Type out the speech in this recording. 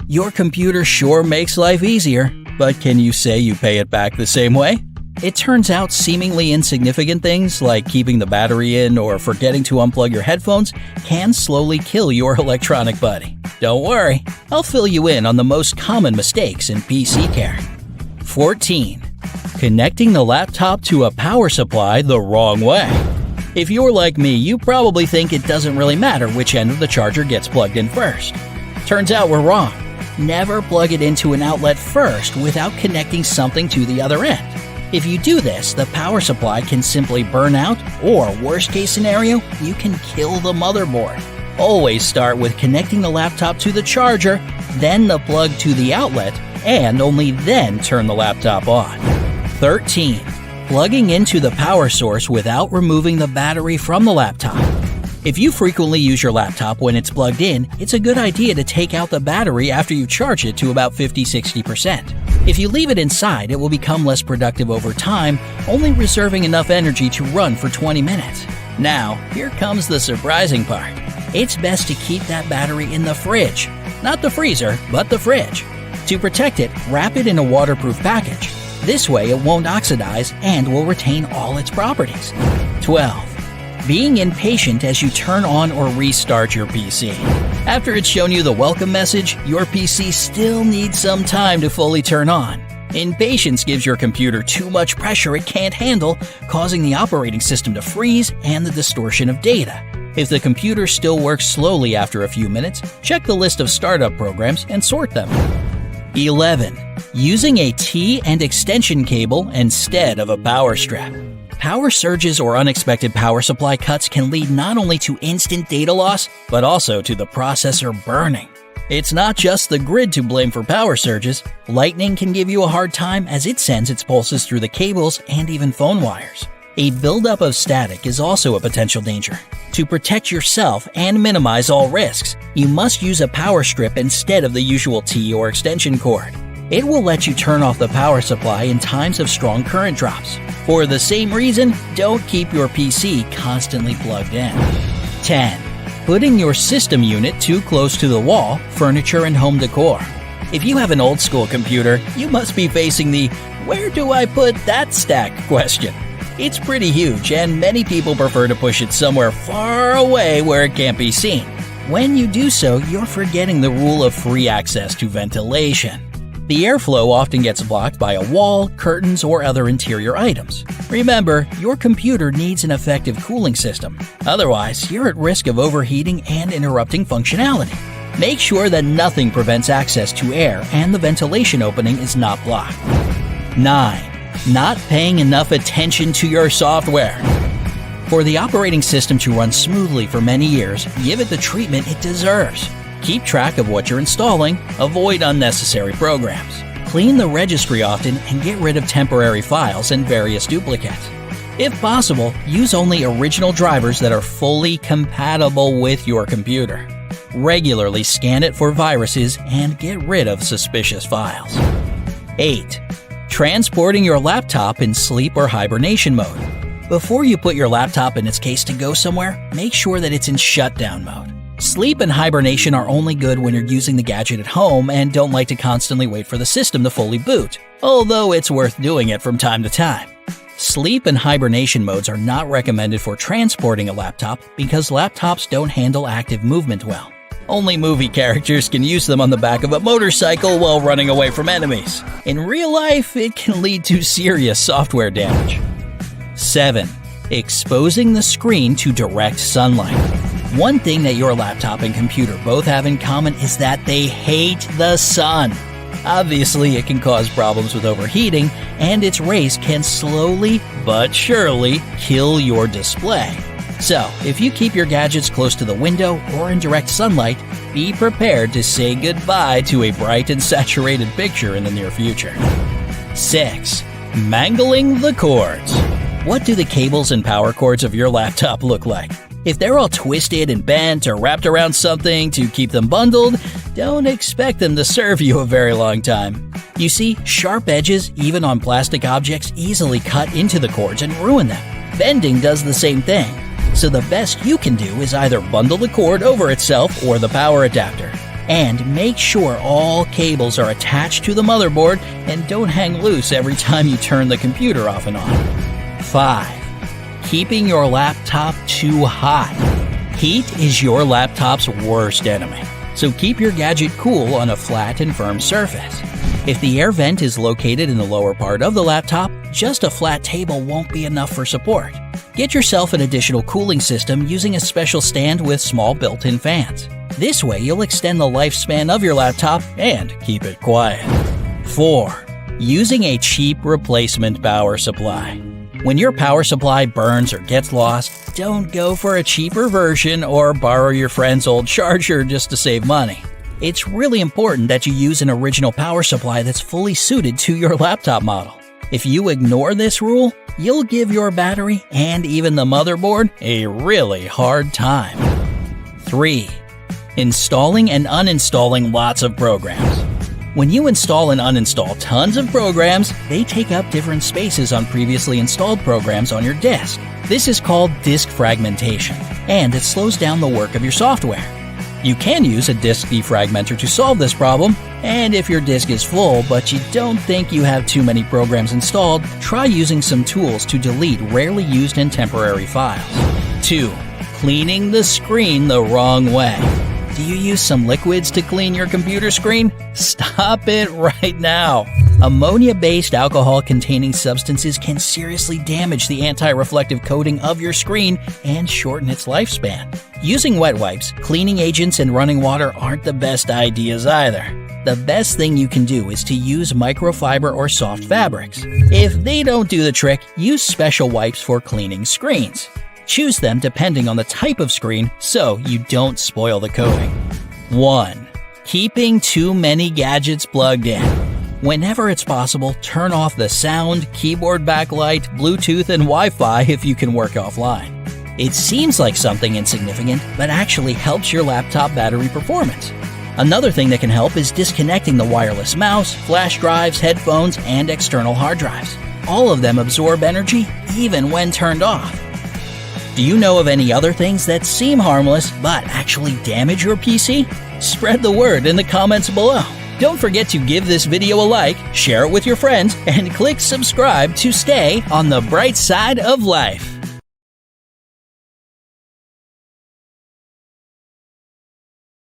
Your computer sure makes life easier, but can you say you pay it back the same way? It turns out seemingly insignificant things like keeping the battery in or forgetting to unplug your headphones can slowly kill your electronic buddy. Don't worry, I'll fill you in on the most common mistakes in PC care. 14. Connecting the laptop to a power supply the wrong way. If you're like me, you probably think it doesn't really matter which end of the charger gets plugged in first. Turns out we're wrong. Never plug it into an outlet first without connecting something to the other end. If you do this, the power supply can simply burn out, or worst case scenario, you can kill the motherboard. Always start with connecting the laptop to the charger, then the plug to the outlet, and only then turn the laptop on. 13. Plugging into the power source without removing the battery from the laptop. If you frequently use your laptop when it's plugged in, it's a good idea to take out the battery after you charge it to about 50-60%. If you leave it inside, it will become less productive over time, only reserving enough energy to run for 20 minutes. Now, here comes the surprising part. It's best to keep that battery in the fridge. Not the freezer, but the fridge. To protect it, wrap it in a waterproof package. This way it won't oxidize and will retain all its properties. 12. Being impatient as you turn on or restart your PC. After it's shown you the welcome message, your PC still needs some time to fully turn on. Impatience gives your computer too much pressure it can't handle, causing the operating system to freeze and the distortion of data. If the computer still works slowly after a few minutes, check the list of startup programs and sort them. 11. Using a T and extension cable instead of a power strip. Power surges or unexpected power supply cuts can lead not only to instant data loss, but also to the processor burning. It's not just the grid to blame for power surges. Lightning can give you a hard time as it sends its pulses through the cables and even phone wires. A buildup of static is also a potential danger. To protect yourself and minimize all risks, you must use a power strip instead of the usual T or extension cord. It will let you turn off the power supply in times of strong current drops. For the same reason, don't keep your PC constantly plugged in. 10. Putting your system unit too close to the wall, furniture, and home decor. If you have an old-school computer, you must be facing the "where do I put that stack?" question. It's pretty huge, and many people prefer to push it somewhere far away where it can't be seen. When you do so, you're forgetting the rule of free access to ventilation. The airflow often gets blocked by a wall, curtains, or other interior items. Remember, your computer needs an effective cooling system. Otherwise, you're at risk of overheating and interrupting functionality. Make sure that nothing prevents access to air and the ventilation opening is not blocked. 9. Not paying enough attention to your software. For the operating system to run smoothly for many years, give it the treatment it deserves. Keep track of what you're installing, avoid unnecessary programs. Clean the registry often and get rid of temporary files and various duplicates. If possible, use only original drivers that are fully compatible with your computer. Regularly scan it for viruses and get rid of suspicious files. 8. Transporting your laptop in sleep or hibernation mode. Before you put your laptop in its case to go somewhere, make sure that it's in shutdown mode. Sleep and hibernation are only good when you're using the gadget at home and don't like to constantly wait for the system to fully boot, although it's worth doing it from time to time. Sleep and hibernation modes are not recommended for transporting a laptop because laptops don't handle active movement well. Only movie characters can use them on the back of a motorcycle while running away from enemies. In real life, it can lead to serious software damage. 7. Exposing the screen to direct sunlight. One thing that your laptop and computer both have in common is that they hate the sun. Obviously, it can cause problems with overheating, and its rays can slowly but surely kill your display. So, if you keep your gadgets close to the window or in direct sunlight, be prepared to say goodbye to a bright and saturated picture in the near future. 6. Mangling the cords. What do the cables and power cords of your laptop look like? If they're all twisted and bent or wrapped around something to keep them bundled, don't expect them to serve you a very long time. You see, sharp edges, even on plastic objects, easily cut into the cords and ruin them. Bending does the same thing. So the best you can do is either bundle the cord over itself or the power adapter. And make sure all cables are attached to the motherboard and don't hang loose every time you turn the computer off and on. 5. Keeping your laptop too hot. Heat is your laptop's worst enemy, so keep your gadget cool on a flat and firm surface. If the air vent is located in the lower part of the laptop, just a flat table won't be enough for support. Get yourself an additional cooling system using a special stand with small built-in fans. This way you'll extend the lifespan of your laptop and keep it quiet. 4. Using a cheap replacement power supply. When your power supply burns or gets lost, don't go for a cheaper version or borrow your friend's old charger just to save money. It's really important that you use an original power supply that's fully suited to your laptop model. If you ignore this rule, you'll give your battery and even the motherboard a really hard time. 3. Installing and uninstalling lots of programs. When you install and uninstall tons of programs, they take up different spaces on previously installed programs on your disk. This is called disk fragmentation, and it slows down the work of your software. You can use a disk defragmenter to solve this problem, and if your disk is full but you don't think you have too many programs installed, try using some tools to delete rarely used and temporary files. 2. Cleaning the screen the wrong way. Do you use some liquids to clean your computer screen? Stop it right now! Ammonia-based alcohol-containing substances can seriously damage the anti-reflective coating of your screen and shorten its lifespan. Using wet wipes, cleaning agents, and running water aren't the best ideas either. The best thing you can do is to use microfiber or soft fabrics. If they don't do the trick, use special wipes for cleaning screens. Choose them depending on the type of screen so you don't spoil the coating. 1. Keeping too many gadgets plugged in. Whenever it's possible, turn off the sound, keyboard backlight, Bluetooth, and Wi-Fi if you can work offline. It seems like something insignificant, but actually helps your laptop battery performance. Another thing that can help is disconnecting the wireless mouse, flash drives, headphones, and external hard drives. All of them absorb energy even when turned off. Do you know of any other things that seem harmless but actually damage your PC? Spread the word in the comments below. Don't forget to give this video a like, share it with your friends, and click subscribe to stay on the bright side of life.